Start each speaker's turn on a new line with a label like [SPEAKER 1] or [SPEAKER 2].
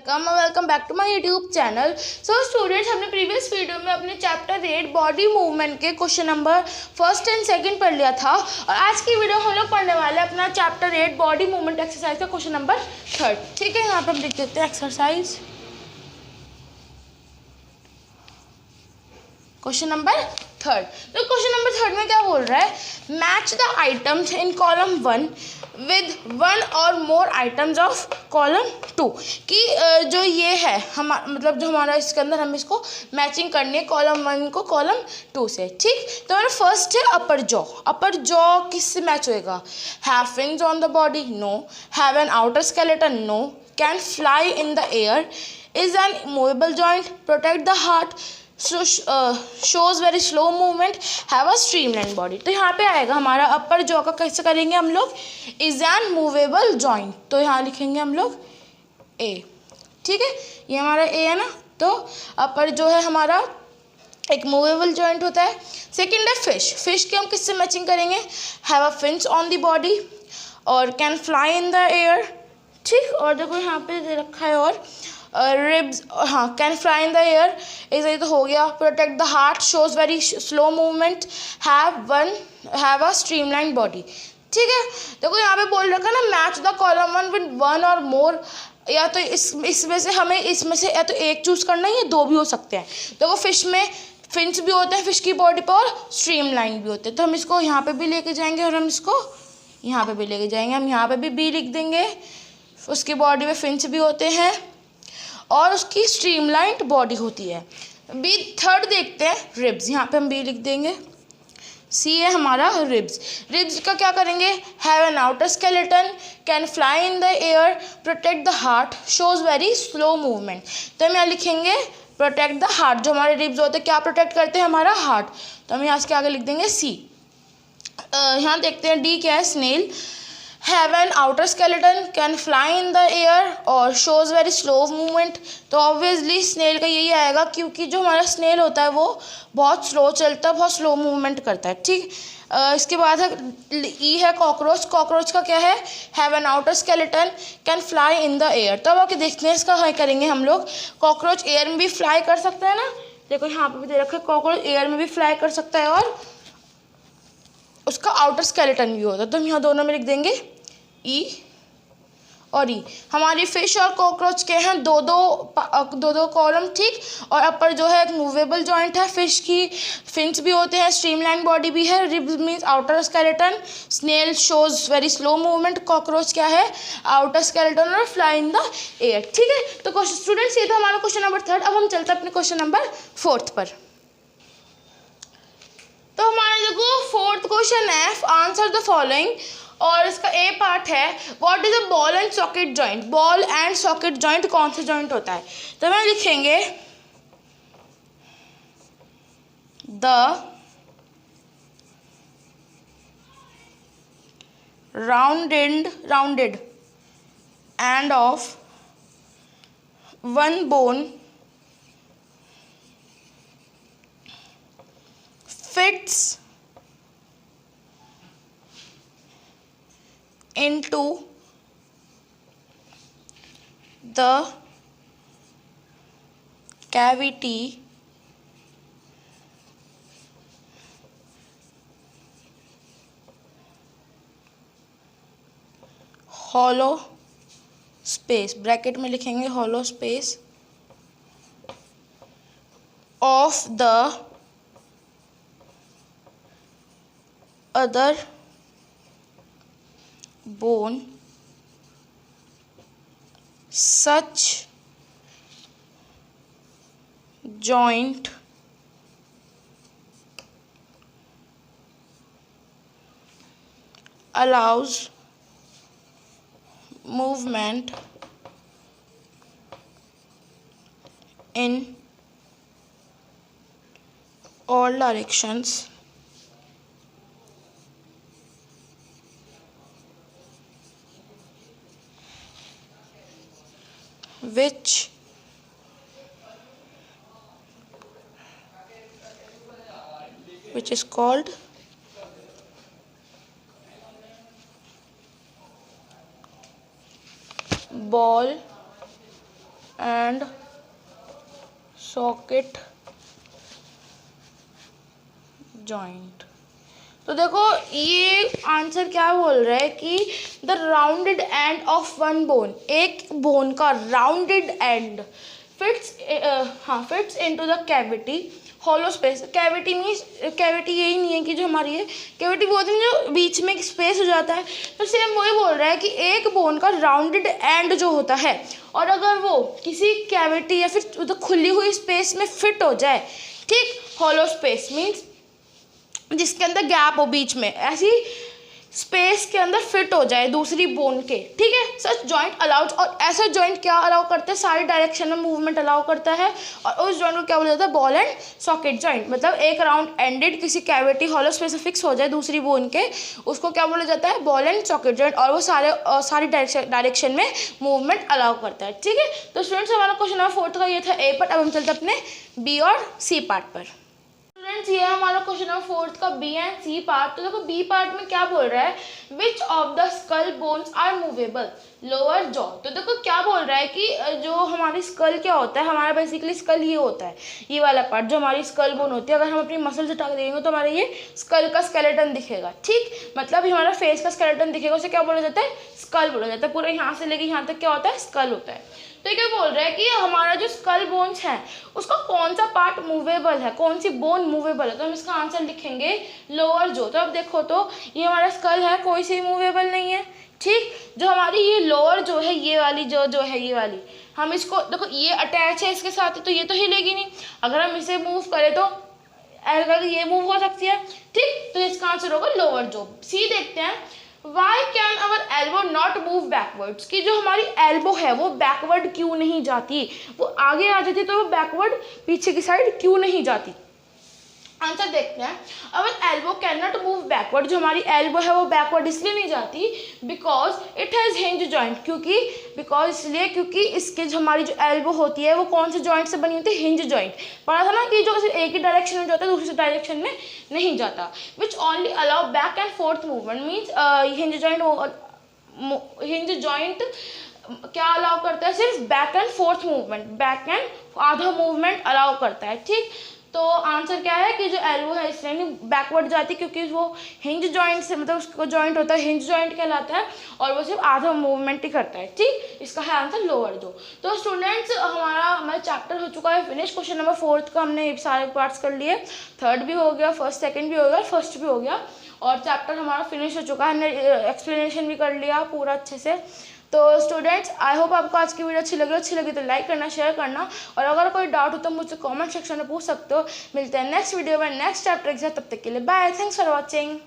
[SPEAKER 1] Welcome back to my YouTube channel. So students, हमने previous video में अपने chapter 8 body movement के question number first and second पढ़ लिया था और आज की वीडियो हम लोग पढ़ने वाले हैं अपना चैप्टर 8 बॉडी मूवमेंट एक्सरसाइज का क्वेश्चन नंबर 3। ठीक है, यहाँ पर हम लिख देते हैं एक्सरसाइज क्वेश्चन नंबर 3। तो क्वेश्चन नंबर 3 में क्या बोल रहा है, match the items in column 1 with 1 और मोर आइटम्स ऑफ कॉलम 2। कि जो ये है मतलब जो हमारा इसके अंदर हमें इसको मैचिंग करनी है कॉलम 1 को कॉलम 2 से। ठीक, तो हमारा फर्स्ट है अपर जॉ। अपर जॉ किससे मैच होएगा? Have fins on the body, no. Have an outer skeleton, no. Can fly in the air, is an movable joint, protect the heart, shows very slow movement, have a streamline body. तो यहाँ पे आएगा हमारा अपर jaw का कैसे करेंगे हम लोग, इज एन मूवेबल जॉइंट। तो यहाँ लिखेंगे हम लोग ए। ठीक है, ये हमारा ए है ना। तो अपर जो है हमारा एक मूवेबल जॉइंट होता है। सेकेंड है फिश। फिश की हम किससे मैचिंग करेंगे? Have a fins on the body और can fly in the air. ठीक, और देखो यहाँ पे दे रखा है और रिब्स, हाँ, can fly in the air, इसे तो हो गया। Protect the heart, shows very slow movement, have a streamline body. ठीक है, देखो यहाँ पे बोल रखा ना, मैच द कॉलम 1 विद 1 और मोर। या तो इसमें से हमें इसमें से या तो एक चूज करना है या दो भी हो सकते हैं। देखो फिश में फिन्स भी होते हैं फिश की बॉडी पर और स्ट्रीमलाइन भी होते हैं। तो हम इसको यहाँ पे भी लेके जाएंगे और हम इसको यहाँ पे भी लेके जाएंगे। हम यहाँ पे भी बी लिख देंगे, उसकी बॉडी में फिन्स भी होते हैं और उसकी स्ट्रीमलाइंड बॉडी होती है। बी थर्ड देखते हैं, रिब्स। यहाँ पे हम बी लिख देंगे। सी है हमारा रिब्स। रिब्स का क्या करेंगे? Have an outer skeleton, can fly in the air, protect the heart, shows very slow movement. तो हम यहाँ लिखेंगे प्रोटेक्ट द हार्ट। जो हमारे रिब्स होते हैं क्या प्रोटेक्ट करते हैं? हमारा हार्ट। तो हम यहाँ इसके आगे लिख देंगे सी। यहाँ देखते हैं डी क्या है, snail. Have an outer skeleton, can fly in the air और शोज वेरी स्लो मूवमेंट। तो ऑब्वियसली स्नेल का यही आएगा, क्योंकि जो हमारा स्नेल होता है वो बहुत स्लो चलता है, बहुत स्लो मूवमेंट करता है। ठीक, इसके बाद है ई है कॉकरोच। कॉकरोच का क्या है? Have an outer skeleton, can fly in the air. तो अब आके देखते हैं इसका हाई करेंगे हम लोग। कॉकरोच एयर में भी फ्लाई कर सकता है ना, देखो यहाँ पे भी दे रखा है, कॉकरोच एयर में भी फ्लाई कर सकता है और उसका आउटर स्केलेटन भी होता है। तो हम यहाँ दोनों में लिख देंगे ई और ई। हमारी फिश और कॉकरोच के हैं दो दो कॉलम। ठीक, और अपर जो है एक मूवेबल जॉइंट है, फिश की फिन्स भी होते हैं, स्ट्रीमलाइन बॉडी भी है, ribs means outer skeleton, snail shows very slow movement, cockroach क्या है? आउटर स्केलेटन और फ्लाई इन द एयर। ठीक है, तो क्वेश्चन स्टूडेंट्स ये था हमारा क्वेश्चन नंबर 3। अब हम चलते हैं अपने क्वेश्चन नंबर 4 पर। तो हमारा देखो फोर्थ क्वेश्चन है, आंसर द फॉलोइंग। और इसका ए पार्ट है, what is a ball and socket joint. Ball and socket joint कौन सा जॉइंट होता है? तो हम लिखेंगे the rounded end of one bone fits into the cavity hollow space, bracket में लिखेंगे hollow space of the other bone, such joint allows movement in all directions which is called ball and socket joint. तो देखो ये answer क्या बोल रहा है कि the rounded end of one bone, एक बोन का rounded and fits into the cavity hollow space. Cavity means cavity यही नहीं है कि जो हमारी है कैविटी बोलते हैं जो बीच में एक स्पेस हो जाता है, तो सेम वही बोल रहा है कि एक बोन का राउंडेड एंड जो होता है और अगर वो किसी कैविटी या फिर तो खुली हुई स्पेस में फिट हो जाए, ठीक, हॉलो स्पेस मीन्स जिसके अंदर गैप हो बीच में, ऐसी स्पेस के अंदर फिट हो जाए दूसरी बोन के, ठीक है, सच जॉइंट अलाउड। और ऐसा जॉइंट क्या अलाउ करता है, सारी डायरेक्शन में मूवमेंट अलाउ करता है और उस जॉइंट को क्या बोला जाता है, बॉल एंड सॉकेट जॉइंट। मतलब एक राउंड एंडेड किसी कैविटी हॉलो स्पेस में फिक्स हो जाए दूसरी बोन के, उसको क्या बोला जाता है, बॉल एंड सॉकेट जॉइंट, और वो सारी डायरेक्शन में मूवमेंट अलाउ करता है, ठीक है। तो स्टूडेंट्स हमारा क्वेश्चन नंबर 4 का ये था ए पार्ट। अब हम चलते अपने बी और सी पार्ट पर। स्टूडेंट्स ये हमारा क्वेश्चन नंबर 4 का बी एंड सी पार्ट। तो देखो बी पार्ट में क्या बोल रहा है, which of the skull bones are movable, lower jaw. तो देखो क्या बोल रहा है कि जो हमारी स्कल क्या होता है, हमारा बेसिकली स्कल ये होता है, ये वाला पार्ट जो हमारी स्कल बोन होती है, अगर हम अपनी मसल हटा देंगे तो हमारे ये स्कल का स्केलेटन दिखेगा, ठीक, मतलब हमारा फेस का स्केलेटन दिखेगा, उसे क्या बोला जाता है, स्कल बोला जाता है। पूरा यहाँ से लेके यहाँ तक क्या होता है, स्कल होता है। तो ये क्या बोल रहा है कि हमारा जो स्कल बोन्स है उसका कौन सा पार्ट मूवेबल है, कौन सी बोन मूवेबल है, तो हम इसका आंसर लिखेंगे लोअर जो। तो अब देखो तो ये हमारा स्कल है, कोई सी मूवेबल नहीं है, ठीक। जो हमारी ये लोअर जो है, ये वाली जो है ये वाली, हम इसको देखो ये अटैच है इसके साथ, तो ये तो हिलेगी नहीं। अगर हम इसे मूव करें तो अगर ये मूव हो सकती है, ठीक, तो इसका आंसर होगा लोअर जो। सी देखते हैं, why can our elbow not move backwards, कि जो हमारी एल्बो है वो बैकवर्ड क्यों नहीं जाती, वो आगे आ जाती तो वो बैकवर्ड पीछे की साइड क्यों नहीं जाती। आंसर देखते हैं, our elbow can not move backward, जो हमारी एल्बो है वो बैकवर्ड इसलिए नहीं जाती, because it has hinge joint, क्योंकि बिकॉज इसलिए क्योंकि इसके जो हमारी जो एल्बो होती है वो कौन से जॉइंट से बनी होती है, हिंज जॉइंट। पढ़ा था ना कि जो एक ही डायरेक्शन में जाता है दूसरी डायरेक्शन में नहीं जाता। Which only allow back and fourth movement means hinge joint क्या अलाउ करता है, सिर्फ back and fourth movement, back and आधा मूवमेंट अलाउ करता है, ठीक। तो आंसर क्या है कि जो एल्बो है इसलिए नहीं बैकवर्ड जाती क्योंकि वो हिंज जॉइंट से, मतलब उसको जॉइंट होता है हिंज जॉइंट कहलाता है और वो सिर्फ आधा मूवमेंट ही करता है, ठीक। इसका है आंसर लोअर जो। तो स्टूडेंट्स हमारा चैप्टर हो चुका है फिनिश। क्वेश्चन नंबर 4 का हमने सारे पार्ट्स कर लिए, थर्ड भी हो गया, फर्स्ट सेकंड भी हो गया, फर्स्ट भी हो गया और चैप्टर हमारा फिनिश हो चुका है। हमने एक्सप्लेनेशन भी कर लिया पूरा अच्छे से। तो स्टूडेंट्स आई होप आपको आज की वीडियो अच्छी लगी तो लाइक करना, शेयर करना, और अगर कोई डाउट हो तो मुझसे कमेंट सेक्शन में पूछ सकते हो। मिलते हैं नेक्स्ट वीडियो में नेक्स्ट चैप्टर के साथ, तब तक के लिए बाय, थैंक्स फॉर वॉचिंग।